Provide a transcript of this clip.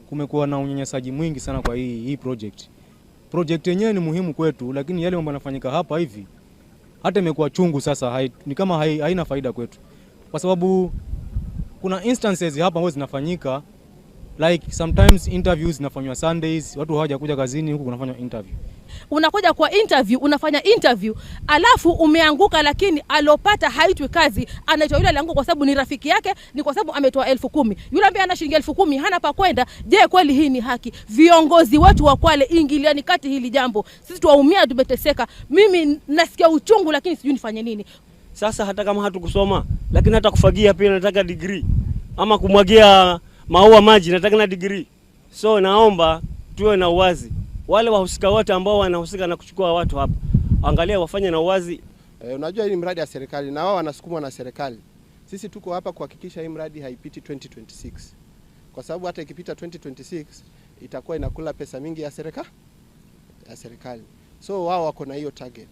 Kumekuwa na unyanyasaji mwingi sana kwa hii project. Project yenyewe ni muhimu kwetu, lakini yale mambo yanafanyika hapa hivi hata imekuwa chungu sasa, ni kama haina faida kwetu. Kwa sababu kuna instances hapa ambazo zinafanyika, like sometimes interviews zinafanywa Sundays, watu hawajakuja kazini, huku kunafanywa interview. Unakuja kwa interview, unafanya interview, alafu umeanguka, lakini alopata haitwi kazi, anaitwa yule alianguka kwa sababu ni rafiki yake, ni kwa sababu ametoa 10,000. Yule ambaye ana shilingi 10,000 hana pa kwenda. Je, kweli hii ni haki? Viongozi wetu wa Kwale, ingiliani kati hili jambo. Sisi tuwaumia, tumeteseka. Mimi nasikia uchungu, lakini sijui nifanye nini. Sasa hata kama hatukusoma, lakini hata kufagia pia nataka degree, ama kumwagia maua maji nataka na degree. So naomba tuwe na uwazi. Wale wahusika wote ambao wanahusika na kuchukua watu hapa, angalia wafanye na uwazi. Unajua hii mradi ya serikali na wao wanasukumwa na serikali. Sisi tuko hapa kuhakikisha hii mradi haipiti 2026. Kwa sababu hata ikipita 2026 itakuwa inakula pesa mingi ya serikali. So wao wako na hiyo target.